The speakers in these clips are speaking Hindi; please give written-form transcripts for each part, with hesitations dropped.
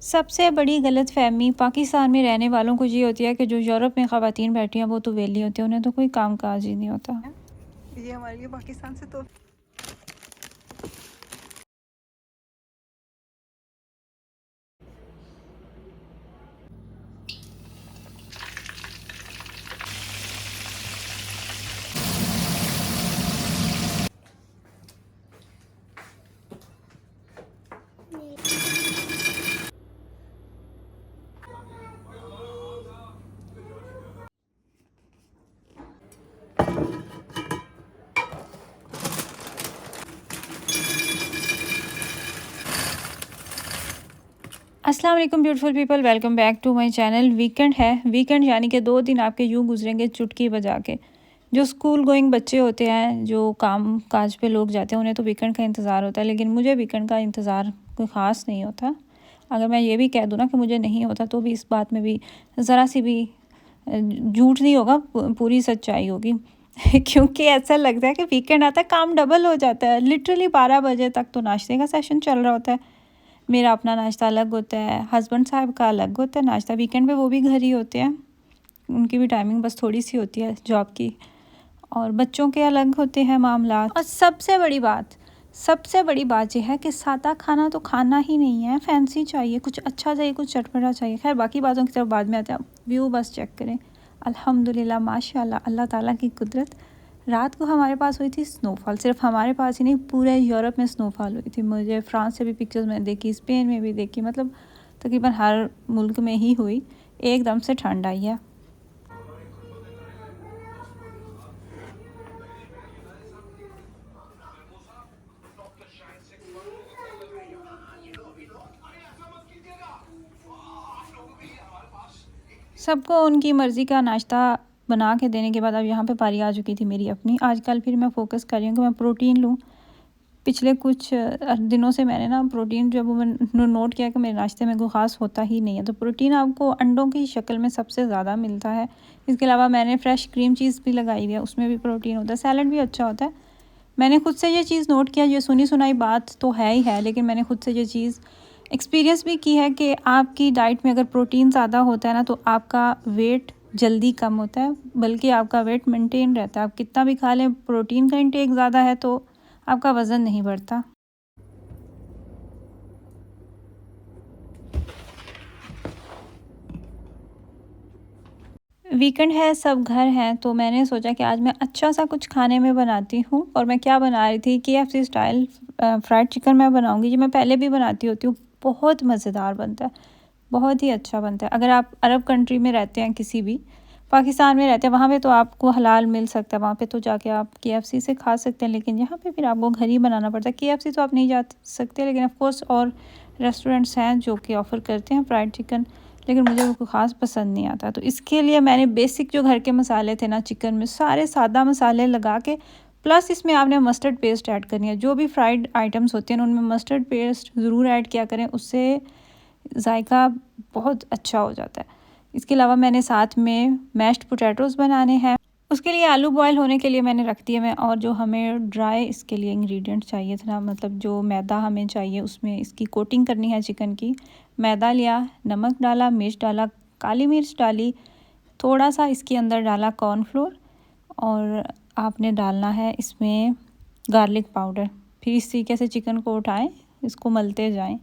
सबसे बड़ी गलतफ़हमी पाकिस्तान में रहने वालों को ये होती है कि जो यूरोप में ख़वातीन बैठी हैं वो तो वेली होती हैं, उन्हें तो कोई काम-काज ही नहीं होता। ये हमारे लिए पाकिस्तान से तो अस्सलाम वालेकुम beautiful people, welcome back to my channel. Weekend है, वीकेंड यानी कि 2 दिन आपके यूँ गुजरेंगे चुटकी बजा के। जो स्कूल गोइंग बच्चे होते हैं, जो काम काज पे लोग जाते हैं, उन्हें तो वीकेंड का इंतज़ार होता है, लेकिन मुझे वीकेंड का इंतज़ार कोई ख़ास नहीं होता। अगर मैं ये भी कह दूँ ना कि मुझे नहीं होता, तो भी इस बात में भी ज़रा सी भी झूठ नहीं होगा, पूरी सच्चाई होगी। क्योंकि ऐसा लगता है कि वीकेंड आता है काम डबल हो जाता है। लिटरली 12 बजे तक तो नाश्ते का सेशन चल रहा होता है। मेरा अपना नाश्ता अलग होता है, हस्बैंड साहब का अलग होता है नाश्ता। वीकेंड पे वो भी घर ही होते हैं, उनकी भी टाइमिंग बस थोड़ी सी होती है जॉब की, और बच्चों के अलग होते हैं मामलात। और सबसे बड़ी बात यह है कि सादा खाना तो खाना ही नहीं है, फैंसी चाहिए, कुछ अच्छा चाहिए, कुछ चटपटा चाहिए। खैर बाकी बातों की तरफ बाद में आते हैं। व्यू बस चेक करें, अल्हम्दुलिल्लाह माशाल्लाह, अल्लाह ताला की कुदरत। रात को हमारे पास हुई थी स्नोफॉल, सिर्फ हमारे पास ही नहीं पूरे यूरोप में स्नोफॉल हुई थी। मुझे फ्रांस से भी पिक्चर्स मैंने देखी, स्पेन में भी देखी, मतलब तकरीबन हर मुल्क में ही हुई। एकदम से ठंड आई है। सबको उनकी मर्ज़ी का नाश्ता बना के देने के बाद अब यहाँ पे बारी आ चुकी थी मेरी अपनी। आजकल फिर मैं फ़ोकस कर रही हूँ कि मैं प्रोटीन लूँ। पिछले कुछ दिनों से मैंने ना प्रोटीन जो वो मैंने नोट किया कि मेरे नाश्ते में कोई ख़ास होता ही नहीं है। तो प्रोटीन आपको अंडों की शक्ल में सबसे ज़्यादा मिलता है। इसके अलावा मैंने फ़्रेश क्रीम चीज़ भी लगाई हुई है, उसमें भी प्रोटीन होता है। सैलड भी अच्छा होता है। मैंने खुद से ये चीज़ नोट किया, ये सुनी सुनाई बात तो है ही है, लेकिन मैंने खुद से ये चीज़ एक्सपीरियंस भी की है कि आपकी डाइट में अगर प्रोटीन ज़्यादा होता है ना, तो आपका वेट जल्दी कम होता है, बल्कि आपका वेट मेंटेन रहता है। आप कितना भी खा लें, प्रोटीन का इंटेक ज़्यादा है तो आपका वज़न नहीं बढ़ता। वीकेंड है, सब घर हैं, तो मैंने सोचा कि आज मैं अच्छा सा कुछ खाने में बनाती हूँ। और मैं क्या बना रही थी, केएफसी स्टाइल फ्राइड चिकन मैं बनाऊँगी। ये मैं पहले भी बनाती होती हूँ, बहुत मज़ेदार बनता है, बहुत ही अच्छा बनता है। अगर आप अरब कंट्री में रहते हैं, किसी भी पाकिस्तान में रहते हैं, वहाँ पे तो आपको हलाल मिल सकता है, वहाँ पे तो जाके आप केएफसी से खा सकते हैं, लेकिन यहाँ पे फिर आपको घर ही बनाना पड़ता है। केएफसी तो आप नहीं जा सकते, लेकिन ऑफ कोर्स और रेस्टोरेंट्स हैं जो कि ऑफ़र करते हैं फ्राइड चिकन, लेकिन मुझे वो कोई ख़ास पसंद नहीं आता। तो इसके लिए मैंने बेसिक जो घर के मसाले थे ना चिकन में, सारे सादा मसाले लगा के, प्लस इसमें आपने मस्टर्ड पेस्ट ऐड करनी है। जो भी फ्राइड आइटम्स होते हैं उनमें मस्टर्ड पेस्ट ज़रूर ऐड किया करें, उससे जायका बहुत अच्छा हो जाता है। इसके अलावा मैंने साथ में मैश्ड पोटैटोज़ बनाने हैं। उसके लिए आलू बॉयल होने के लिए मैंने रख दिए मैं, और जो हमें ड्राई इसके लिए इंग्रेडिएंट चाहिए था ना, मतलब जो मैदा हमें चाहिए, उसमें इसकी कोटिंग करनी है चिकन की। मैदा लिया, नमक डाला, मिर्च डाला, काली मिर्च डाली, थोड़ा सा इसके अंदर डाला कॉर्नफ्लोर, और आपने डालना है इसमें गार्लिक पाउडर। फिर इस तरीके से चिकन को उठाएं, इसको मलते जाएं।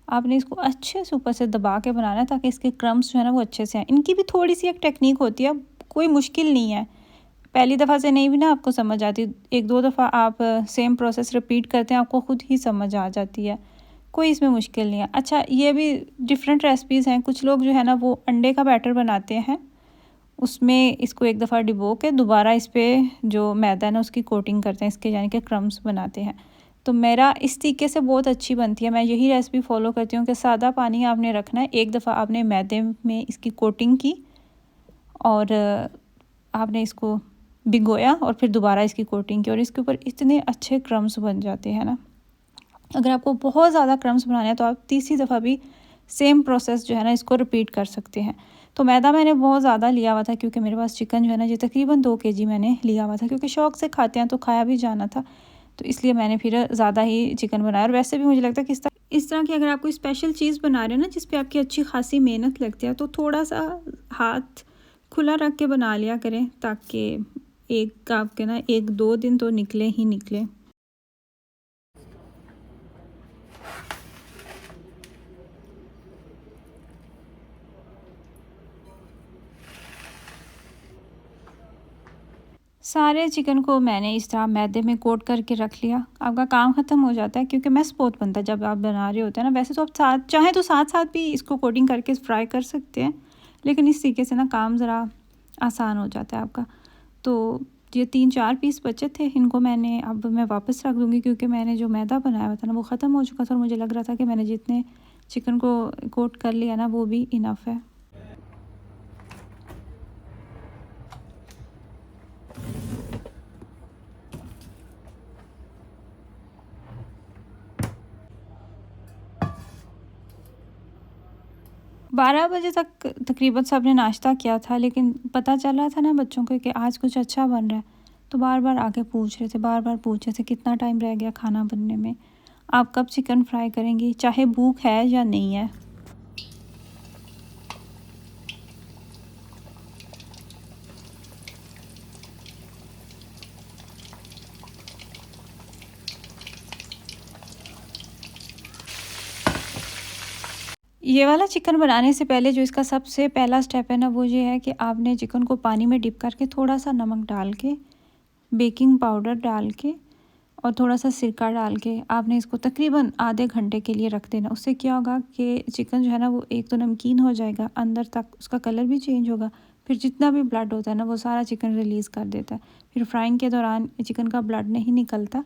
आपने इसको अच्छे से ऊपर से दबा के बनाना है ताकि इसके क्रम्स जो है ना वो अच्छे से आएँ। इनकी भी थोड़ी सी एक टेक्निक होती है, कोई मुश्किल नहीं है। पहली दफ़ा से नहीं भी ना आपको समझ आती, 1-2 दफ़ा आप सेम प्रोसेस रिपीट करते हैं, आपको ख़ुद ही समझ आ जाती है। कोई इसमें मुश्किल नहीं है। अच्छा, ये भी डिफरेंट रेसिपीज़ हैं। कुछ लोग जो है ना वो अंडे का बैटर बनाते हैं, उसमें इसको एक दफ़ा डिबो के दोबारा इस पर जो मैदा है ना उसकी कोटिंग करते हैं, इसके यानी कि क्रम्स बनाते हैं। तो मेरा इस तरीके से बहुत अच्छी बनती है। मैं यही रेसिपी फ़ॉलो करती हूँ कि सादा पानी आपने रखना है, एक दफ़ा आपने मैदे में इसकी कोटिंग की, और आपने इसको भिगोया, और फिर दोबारा इसकी कोटिंग की, और इसके ऊपर इतने अच्छे क्रम्स बन जाते हैं ना। अगर आपको बहुत ज़्यादा क्रम्स बनाने हैं तो आप तीसरी दफ़ा भी सेम प्रोसेस जो है ना इसको रिपीट कर सकते हैं। तो मैदा मैंने बहुत ज़्यादा लिया हुआ था, क्योंकि मेरे पास चिकन जो है ना ये तकरीबन 2 केजी मैंने लिया हुआ था, क्योंकि शौक़ से खाते हैं तो खाया भी जाना था, तो इसलिए मैंने फिर ज़्यादा ही चिकन बनाया। और वैसे भी मुझे लगता है कि इस तरह की अगर आप कोई स्पेशल चीज़ बना रहे हो ना जिस पे आपकी अच्छी खासी मेहनत लगती है, तो थोड़ा सा हाथ खुला रख के बना लिया करें, ताकि एक आपके ना 1-2 दिन तो निकले ही निकले। सारे चिकन को मैंने इस तरह मैदे में कोट करके रख लिया। आपका काम ख़त्म हो जाता है, क्योंकि मैस बहुत बनता है जब आप बना रहे होते हैं ना। वैसे तो आप साथ चाहें तो साथ साथ भी इसको कोटिंग करके फ्राई कर सकते हैं, लेकिन इस तरीके से ना काम ज़रा आसान हो जाता है आपका। तो ये 3-4 पीस बचे थे, इनको अब मैं वापस रख दूँगी, क्योंकि मैंने जो मैदा बनाया हुआ था ना वो ख़त्म हो चुका था, और मुझे लग रहा था कि मैंने जितने चिकन को कोट कर लिया ना वो भी इनफ है। 12 बजे तक तकरीबन सबने नाश्ता किया था, लेकिन पता चल रहा था ना बच्चों को कि आज कुछ अच्छा बन रहा है, तो बार बार आके बार बार पूछ रहे थे कितना टाइम रह गया खाना बनने में, आप कब चिकन फ्राई करेंगी, चाहे भूख है या नहीं है। ये वाला चिकन बनाने से पहले जो इसका सबसे पहला स्टेप है ना, वो ये है कि आपने चिकन को पानी में डिप करके थोड़ा सा नमक डाल के, बेकिंग पाउडर डाल के और थोड़ा सा सिरका डाल के आपने इसको तकरीबन आधे घंटे के लिए रख देना। उससे क्या होगा कि चिकन जो है ना वो एक तो नमकीन हो जाएगा, अंदर तक उसका कलर भी चेंज होगा, फिर जितना भी ब्लड होता है ना वो सारा चिकन रिलीज़ कर देता है, फिर फ्राइंग के दौरान चिकन का ब्लड नहीं निकलता।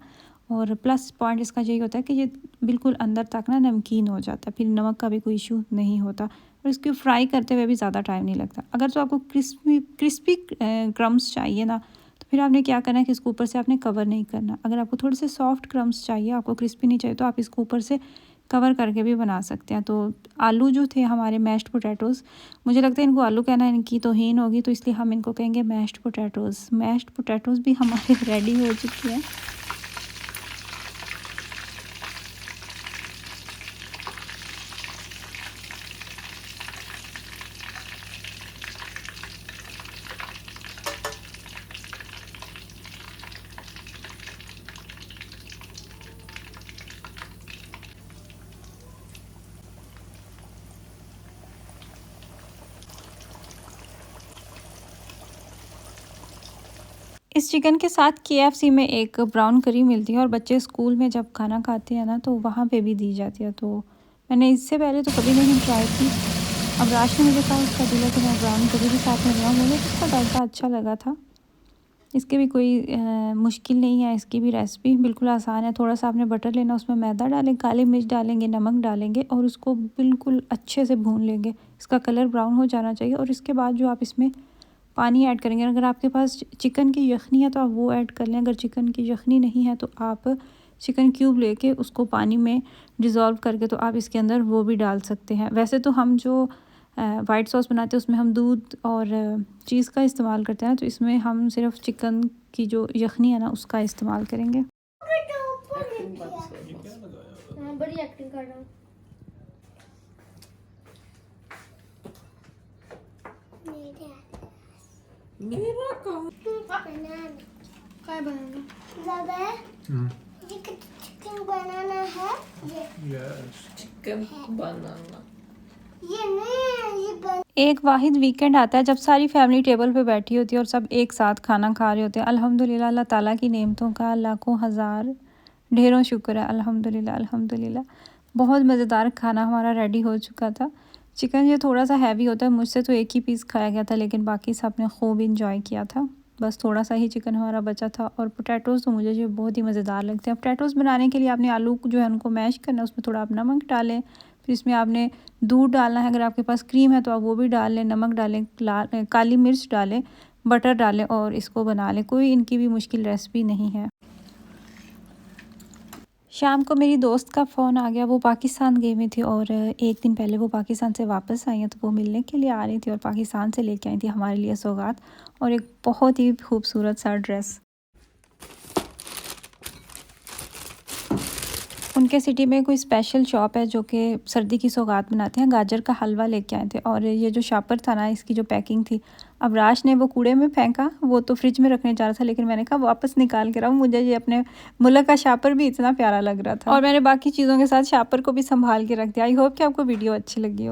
और प्लस पॉइंट इसका यही होता है कि ये बिल्कुल अंदर तक ना नमकीन हो जाता है, फिर नमक का भी कोई इशू नहीं होता, और इसको फ्राई करते हुए भी ज़्यादा टाइम नहीं लगता। अगर तो आपको क्रिस्पी क्रिस्पी क्रम्स चाहिए ना, तो फिर आपने क्या करना है कि इसको ऊपर से आपने कवर नहीं करना। अगर आपको थोड़े से सॉफ्ट क्रम्स चाहिए, आपको क्रिस्पी नहीं चाहिए, तो आप इसको ऊपर से कवर करके भी बना सकते हैं। तो आलू जो थे हमारे मैश्ड पोटैटोज़, मुझे लगता है इनको आलू कहना इनकी तौहीन होगी, तो इसलिए हम इनको कहेंगे मैश्ड पोटैटोज़। मैश्ड पोटैटोज़ भी हमारे रेडी हो चुकी हैं। इस चिकन के साथ KFC में एक ब्राउन करी मिलती है, और बच्चे स्कूल में जब खाना खाते हैं ना तो वहाँ पे भी दी जाती है। तो मैंने इससे पहले तो कभी नहीं ट्राई की। अब राश ने मुझे कहा उसका दिला कि मैं ब्राउन करी भी साथ में बनाऊँ, मुझे इसका जायका अच्छा लगा था। इसकी भी कोई मुश्किल नहीं है, इसकी भी रेसिपी बिल्कुल आसान है। थोड़ा सा आपने बटर लेना, उसमें मैदा डालें, काली मिर्च डालेंगे, नमक डालेंगे और उसको बिल्कुल अच्छे से भून लेंगे। इसका कलर ब्राउन हो जाना चाहिए, और इसके बाद जो आप इसमें पानी ऐड करेंगे, अगर आपके पास चिकन की यखनी है तो आप वो ऐड कर लें, अगर चिकन की यखनी नहीं है तो आप चिकन क्यूब लेके उसको पानी में डिज़ोल्व करके तो आप इसके अंदर वो भी डाल सकते हैं। वैसे तो हम जो वाइट सॉस बनाते हैं उसमें हम दूध और चीज़ का इस्तेमाल करते हैं, तो इसमें हम सिर्फ चिकन की जो यखनी है ना उसका इस्तेमाल करेंगे। हाँ, बड़ी एक्टिंग कर रहा हूँ। मेरा काम क्या बनाना? ये चिकन बनाना है। यस चिकन बनाना। ये नहीं, ये एक वाहिद वीकेंड आता है जब सारी फैमिली टेबल पे बैठी होती है और सब एक साथ खाना खा रहे होते हैं। अल्हम्दुलिल्लाह, अल्लाह ताला की नेमतों का लाखों हज़ार ढेरों शुक्र है। अल्हम्दुलिल्लाह अल्हम्दुलिल्लाह। बहुत मज़ेदार खाना हमारा रेडी हो चुका था। चिकन ये थोड़ा सा हैवी होता है, मुझसे तो एक ही पीस खाया गया था, लेकिन बाकी सब ने खूब इंजॉय किया था। बस थोड़ा सा ही चिकन हमारा बचा था। और पोटैटोज़ तो मुझे जो बहुत ही मज़ेदार लगते हैं। पोटैटोज़ बनाने के लिए आपने आलू जो है उनको मैश करना है, उसमें थोड़ा आप नमक डालें, फिर इसमें आपने दूध डालना है, अगर आपके पास क्रीम है तो आप वो भी डाल लें, नमक डालें, काली मिर्च डालें, बटर डालें और इसको बना लें। कोई इनकी भी मुश्किल रेसिपी नहीं है। शाम को मेरी दोस्त का फ़ोन आ गया, वो पाकिस्तान गई हुई थी और एक दिन पहले वो पाकिस्तान से वापस आई हैं, तो वो मिलने के लिए आ रही थी और पाकिस्तान से लेके आई थी हमारे लिए सौगात और एक बहुत ही खूबसूरत सा ड्रेस। उनके के सिटी में कोई स्पेशल शॉप है जो कि सर्दी की सौगात बनाते हैं। गाजर का हलवा लेके आए थे और ये जो शापर था ना, इसकी जो पैकिंग थी, अबराश ने वो कूड़े में फेंका। वो तो फ्रिज में रखने जा रहा था, लेकिन मैंने कहा वापस निकाल के रहा हूँ, मुझे ये अपने मुल्क का शापर भी इतना प्यारा लग रहा था और मैंने बाकी चीज़ों के साथ शापर को भी संभाल के रख दिया। आई होप कि आपको वीडियो अच्छी लगी हो।